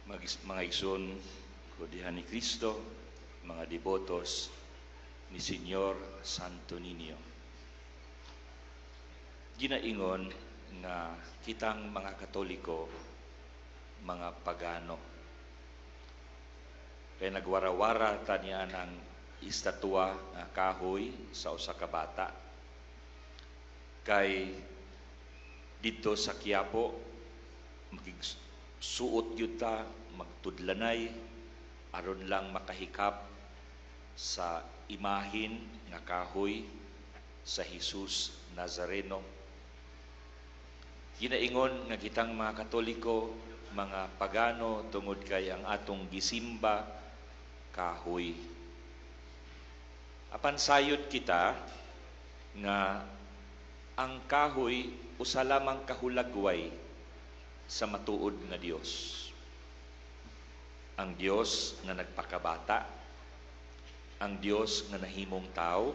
mga igsoon ko diha ni Kristo, mga debotos ni Senyor Santo Niño. Ginaingon nga kitang mga Katoliko, mga pagano. Kaya nagwarawara ta niya ng istatwa nga kahoy sa usa ka bata. Kay dito sa Quiapo, suot yun ta, magtudlanay, aron lang makahikap sa imahin nga kahoy sa Jesus Nazareno. Ginaingon nga kitang mga Katoliko, mga pagano, tungod kay ang atong gisimba kahoy. Apan sayod kita nga ang kahoy usa lamang kahulagway sa matuod nga Dios. Ang Dios nga nagpakabata, ang Dios nga nahimong tao,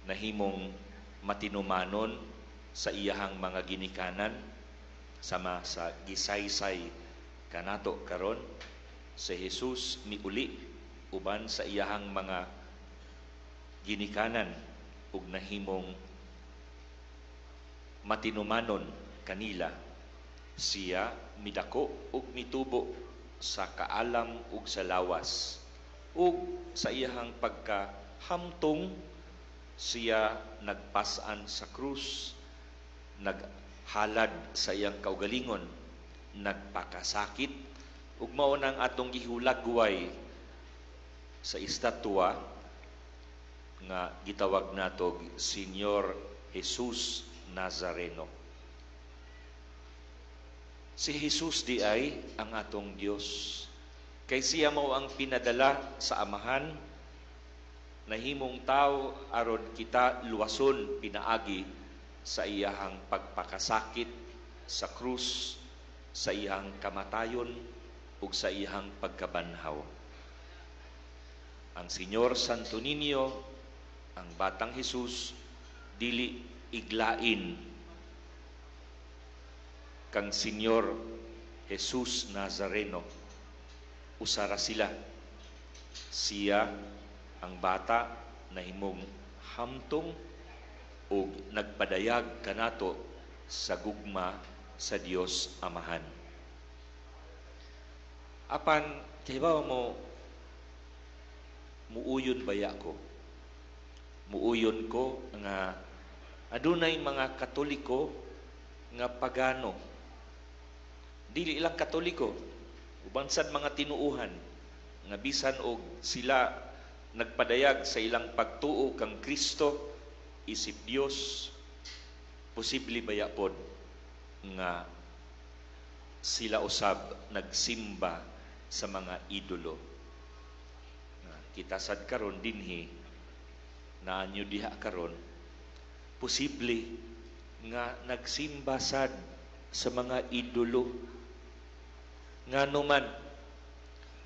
nahimong matinumanon sa iyahang mga ginikanan, sama sa gisaysay kanato karon si Jesus miuli uban sa iyahang mga ginikanan ug nahimong matinumanon kanila. Siya midako ug mitubo sa kaalam ug sa lawas, ug sa iyahang pagkahamtong siya nagpasan sa krus, naghalad sa iyang kaugalingon, nagpakasakit, ug mao nang atong gihulagway sa estatwa nga gitawag nato Senyor Jesus Nazareno. Si Jesus di ay ang atong Dios. Kay siya mao ang pinadala sa Amahan, nahimong tao aron kita luwason pinaagi sa iyahang pagpakasakit sa krus, sa iyahang kamatayon ug sa iyahang pagkabanhaw. Ang Senyor Santo Niño, ang batang Jesus, dili iglain kang Senyor Jesus Nazareno. Usara sila. Siya ang bata na himong hamtong ug nagpadayag kanato sa gugma sa Dios Amahan. Apan kaybaw mo muuyon baya ko? Muuyon ko nga adunay mga Katoliko nga pagano. Dili ilang Katoliko, uban sad mga tinuuhan nga bisan og sila nagpadayag sa ilang pagtuo kang Kristo isip Dios, posible baya pod nga sila usab nagsimba sa mga idolo. Kita sad karon dinhi naanyo diha karon, posible nga nagsimba sad sa mga idolo. Ngano man,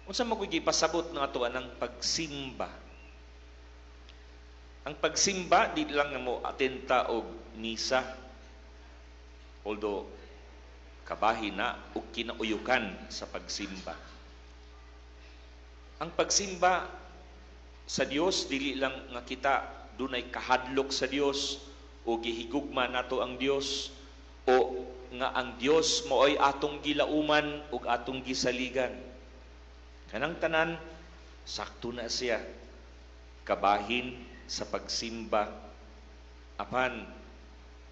unsa mo kuy pasabot nga ato anang pagsimba? Ang pagsimba di lang mo atenta og misa, although kabahin na og kinauyukan sa pagsimba. Ang pagsimba sa Dios dili lang nga kita dunay kahadlok sa Dios o gihigugma nato ang Dios, o nga ang Dios mo'y atong gilauman ug atong gisaligan. Kanang tanan sakto na siya kabahin sa pagsimba. Apan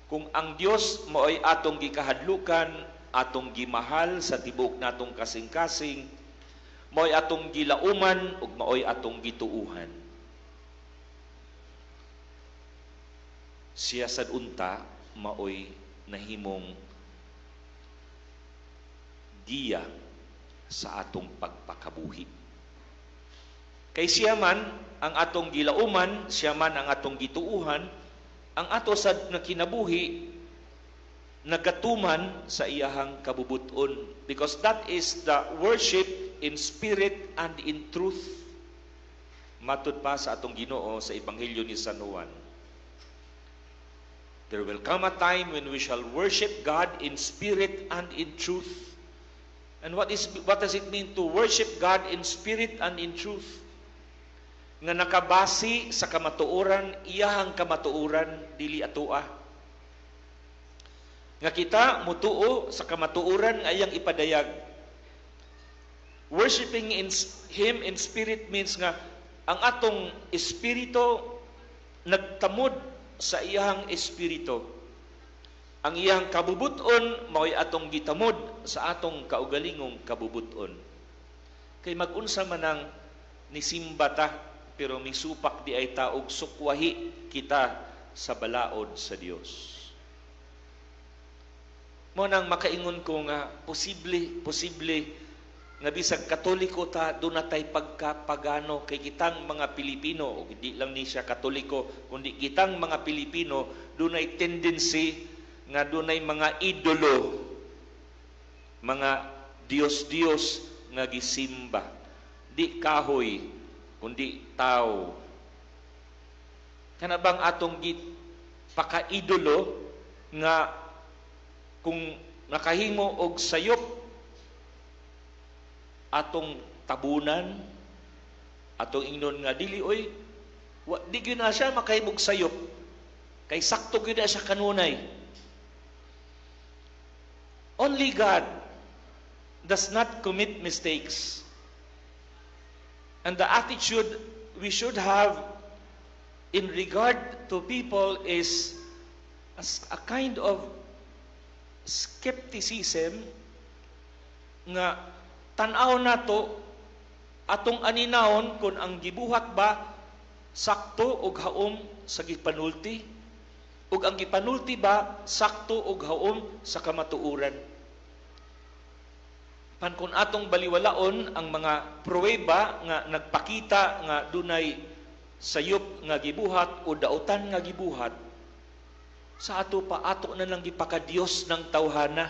kung ang Dios mo'y atong gikahadlukan, atong gimahal sa tibuok natong kasing-kasing, mo'y atong gilauman ug mo'y atong gituuhan, siya sad unta maoy nahimong giya sa atong pagpakabuhi. Kay siya man ang atong gilauman, siya man ang atong gituuhan, ang ato sad nga kinabuhi nagatuman sa iyahang kabubuton, because that is the worship in spirit and in truth. Matud pa sa atong Ginoo sa Ebanghelyo ni San Juan, there will come a time when we shall worship God in spirit and in truth. And what does it mean to worship God in spirit and in truth? Nga nakabasi sa kamatuoran, iyahang kamatuoran, dili atoa. Nga kita mutuo sa kamatuoran nga iyang ipadayag. Worshiping Him in spirit means nga ang atong espiritu nagtamod sa iyang espiritu. Ang iyang kabubuton mao'y atong gitamod sa atong kaugalingong kabubuton. Kay mag-unsa man ang nisimba ta, pero misupak di ay taog sukwahi kita sa balaod sa Dios. Mo nang makaingon ko nga posible nga bisag Katoliko ta doon natay pagkapagano kay kitang mga Pilipino, o hindi lang ni siya Katoliko kundi kitang mga Pilipino dunay tendency nga dunay mga idolo, mga Diyos nga gisimba, di kahoy kundi tao. Kana bang atong paka-idolo nga kung nakahimo og sayop atong tabunan, atong ingnon nga dili oy di gyud na siya makahimog sayop kay sakto gyud na siya kanunay. Only God does not commit mistakes. And the attitude we should have in regard to people is a kind of skepticism nga tan-aw nato atong aninahon kung ang gibuhat ba sakto og haom sa gipanulti, ug ang gipanulti ba sakto og haom sa kamatuoran. Pan kung atong baliwalaon ang mga pruweba nga nagpakita nga dunay sayop nga gibuhat o dautan nga gibuhat, sa ato pa ato na lang gipakadiyos ng tawhana.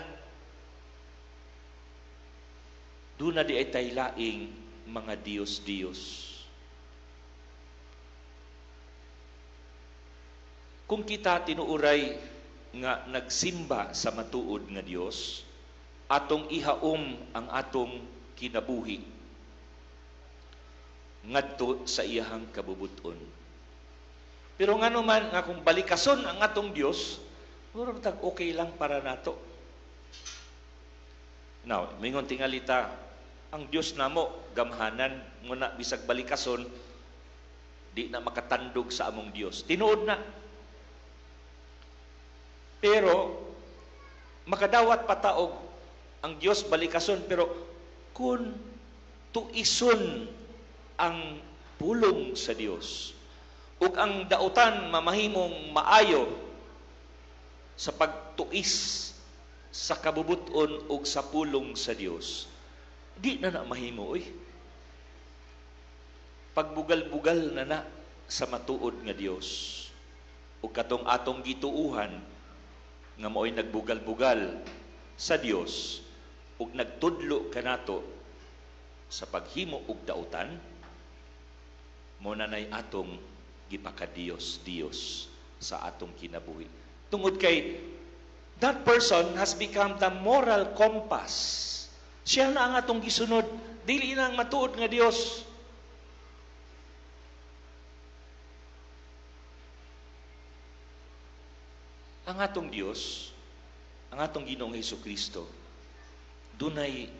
Duna di ay tay laing mga Diyos. Kung kita tinuuray nga nagsimba sa matuod nga Dios, atong ihaom ang atong kinabuhi ngadto sa iyahang kabubuton. Pero nga naman nga kung balikason ang atong Dios, murag tag okay lang para nato. Now, mingon tingalita, ang Dios namo gamhanan nguna bisag balikason di na makatandog sa among Dios. Tinuod na. Pero makadawat pataog ang Dios balikason, pero kung tuison ang pulong sa Dios ug ang dautan mamahimong maayo sa pagtuis sa kabubuton ug sa pulong sa Dios, di na mahimo oy. Pagbugal-bugal na sa matuod nga Dios ug katong atong gituuhan nga mao'y nagbugal-bugal sa Dios ug nagtudlo kanato sa paghimo og dautan, mo na nay atong gipakadiyos sa atong kinabuhi. Tungod kay that person has become the moral compass. Siya na ang atong gisunod, dili na ang matuod nga Dios. Ang atong Dios, ang atong Ginoong Hesukristo, dunay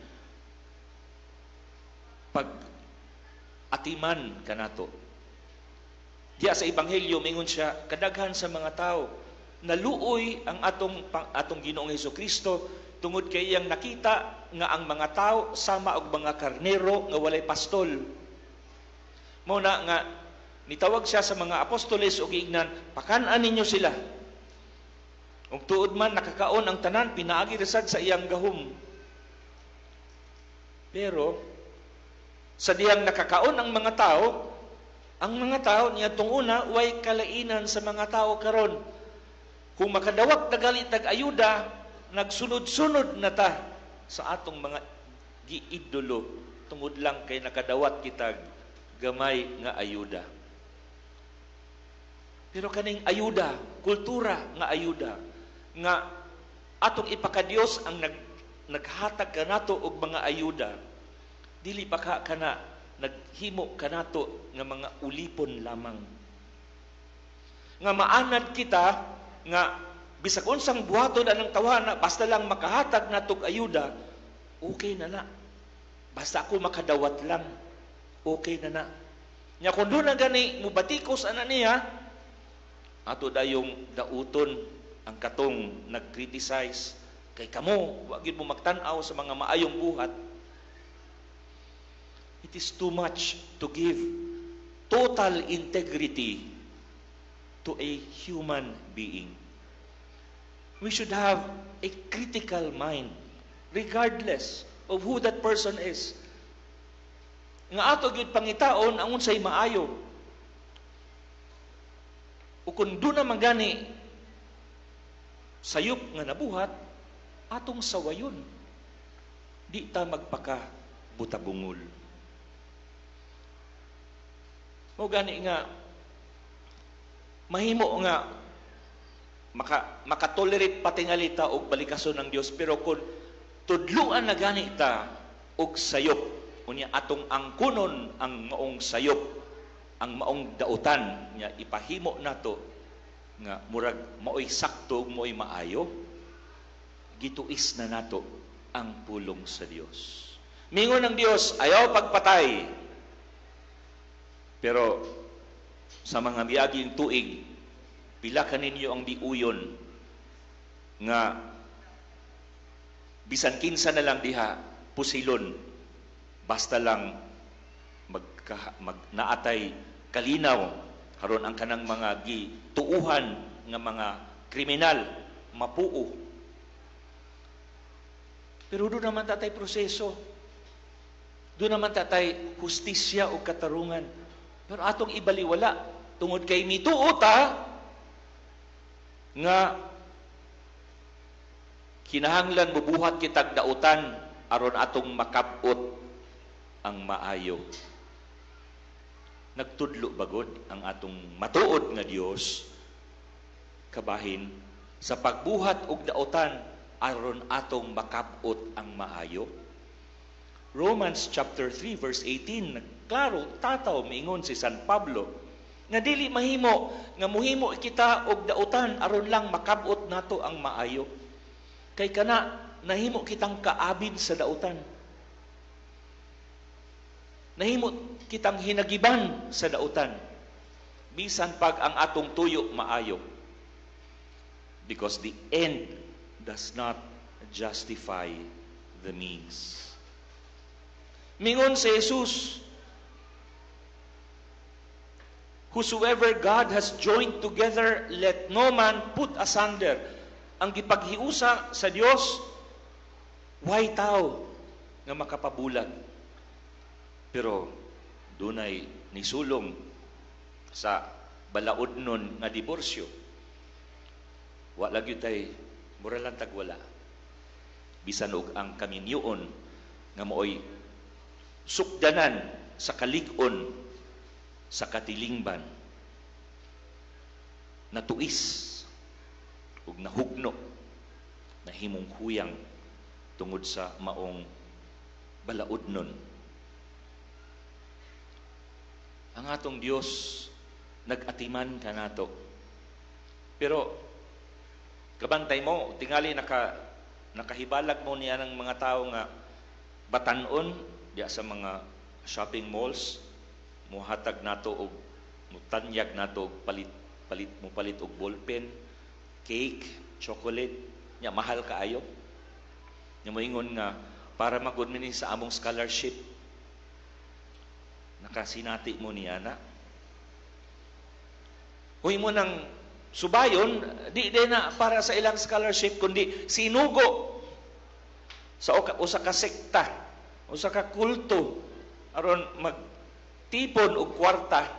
pag-atiman kanato. Diya sa Ebanghelyo, mingon siya, kadaghan sa mga tao, naluoy ang atong Ginoong Hesukristo tungod kay iyang nakita nga ang mga tao sama og mga karnero nga walay pastol. Mao na nga nitawag siya sa mga apostoles og giingnan, pakan-an ninyo sila. Ug tuod man nakakaon ang tanan, pinaagi resad sa iyang gahom. Pero sa diyang nakakaon ang mga tao niya tunguna way kalainan sa mga tao karon. Kung makadawat tagali tag-ayuda, nagsunod-sunod na ta sa atong mga giidolo tungod lang kay nakadawat kita gamay nga ayuda. Pero kaning ayuda, kultura nga ayuda, nga atong ipakadiyos ang naghatag ka nato og mga ayuda, dili pa ka kana naghimo ka nato nga mga ulipon lamang. Nga maanad kita nga bisag unsang buhaton anang tawhana basta lang makahatag natog ayuda, okay na na. Basta ako makadawat lang, okay na na. Nya kung doon na gani mubatikos ana niya, ato dayong dauton ang katong nag-criticize kay kamo wa gyud mo magtan-aw sa mga maayong buhat. It is too much to give total integrity to a human being. We should have a critical mind regardless of who that person is. Nga ato gyud pangitaon ang unsay maayo. O kung doon naman gani sayop nga nabuhat, atong sawayon. Di ta magpaka butabungol. O gani nga, mahimo nga makatolerate patingalita og balikason ng Dios, pero kung tudluan na gani ta og sayop, unya atong angkunon ang maong sayop, ang maong dautan nya ipahimo nato nga murag maoy sakto maoy maayo, gituis na nato ang pulong sa Dios. Mingon ng Dios, ayaw pagpatay. Pero sa mga miaging tuig, pila kaninyo ang diuyon nga bisan kinsa na lang diha pusilon basta lang naatay kalinaw haron ang kanang mga gituuhan nga mga kriminal mapuo. Pero doon naman tatay proseso, doon naman tatay hustisya o katarungan. Pero atong ibaliwala tungod kay mituo ta nga kinahanglan mubuhat kitag dautan aron atong makabot ang maayo. Nagtudlo bagod ang atong matuod nga Dios kabahin sa pagbuhat og dautan aron atong makabot ang maayo. Romans chapter 3 verse 18, klaro tataw miingon si San Pablo nga dili mahimo nga muhimo kita og dautan aron lang makabot nato ang maayo. Kay kana nahimo kitang kaabid sa dautan. Nahimo kitang hinagiban sa dautan. Bisan pag ang atong tuyo maayo. Because the end does not justify the means. Mingon si Jesus, whosoever God has joined together, let no man put asunder. Ang gipaghiusa sa Dios, way tao nga makapabulag. Pero dunay nisulong sa balaodnon nga diborsyo. Wa lagi tay mura lang tagwala. Bisan og ang kaminyoon nga mooy sukdanan sa kalig-on sa katilingban, natuis ug nahugno, nahimong huyang tungod sa maong balaodnon. Ang atong Dios nag-atiman kanato. Pero kabantay mo, tingali nakahibalag mo niya ng mga tao nga batanon diya sa mga shopping malls, muhatag nato og mutanyag nato og palit og ballpen, cake, chocolate, nya mahal kaayo. Nya moingon nga para magud mi sa among scholarship. Nakasinati mo ni ana. Huy mo nang subayon, di na para sa ilang scholarship kundi sinugo sa usa ka sekta, usa ka kulto aron magtipon og kwarta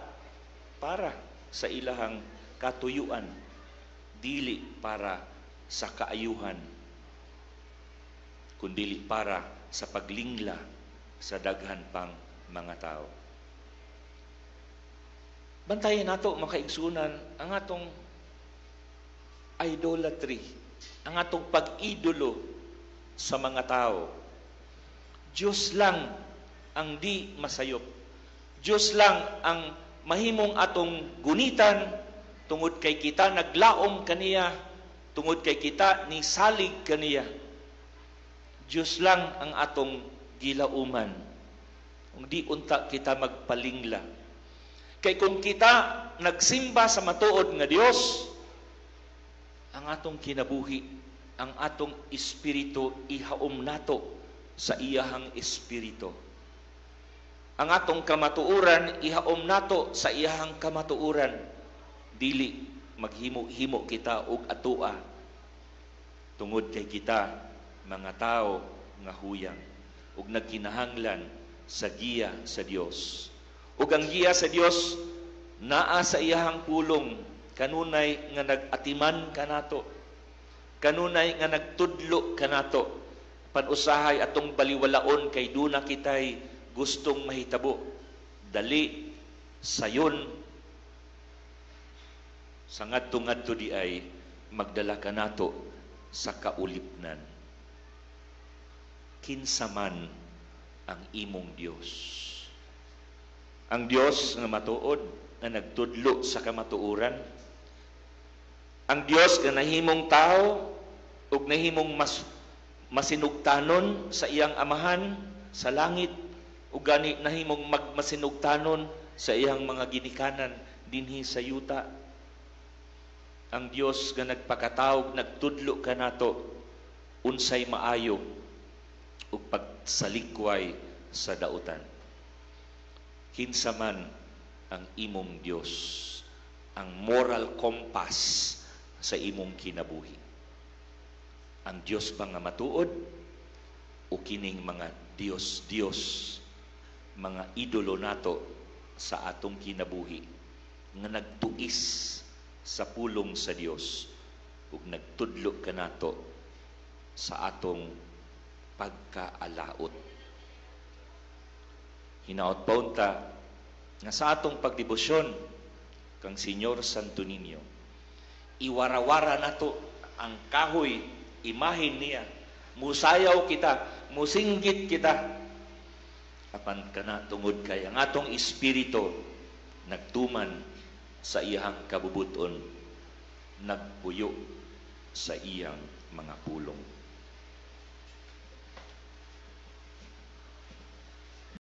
para sa ilahang katuyuan, dili para sa kaayuhan, kundi para sa paglingla sa daghan pang mga tao. Bantayan nato makaigsunan ang atong idolatry, ang atong pag-idolo sa mga tao. Diyos lang ang di masayop. Diyos lang ang mahimong atong gunitan tungod kay kita naglaom kaniya, tungod kay kita ni salig kaniya. Diyos lang ang atong gilauman. Kung di unta kita magpalingla. Kay kung kita nagsimba sa matuod nga Dios, ang atong kinabuhi, ang atong espiritu ihaom nato sa iyahang espiritu. Ang atong kamatuuran ihaom nato sa iyahang kamatuuran. Dili maghimo-himo kita og atua tungod kay kita mga tao nga huyang ug nagkinahanglan sa giya sa Dios. Ug ang giya sa Dios naa sa iyahang pulong, kanunay nga nagatiman kanato, kanunay nga nagtudlo kanato, panusahay atong baliwalaon kay duna kitay gustong mahitabo. Dali sayon sa ngadto-ngadto di ay magdala kanato sa kaulipnan. Kinsa man ang imong Dios? Ang Dios nga matuod, nga nagtudlo sa kamatuoran. Ang Dios nga nahimong tao ug nahimong masinugtanon sa iyang amahan sa langit ug gani nahimong masinugtanon sa iyang mga ginikanan dinhi sa yuta. Ang Dios nga nagpakatawag, nagtudlo kanato unsay maayo ug pagsalikway sa dautan. Kinsa man ang imong Dios, ang moral compass sa imong kinabuhi. Ang Dios ba nga matuod o kining mga Dios, mga idolo nato sa atong kinabuhi nga nagtuis sa pulong sa Dios ug nagtudlo kanato sa atong pagkaalaot. Hinaot paunta nga sa atong pagdebosyon kang Senyor Santo Niño, iwarawara nato ang kahoy, imahin niya, musayaw kita, musinggit kita, apan kana tungod kay ang atong espiritu nagtuman sa iyang kabubuton, nagpuyo sa iyang mga pulong.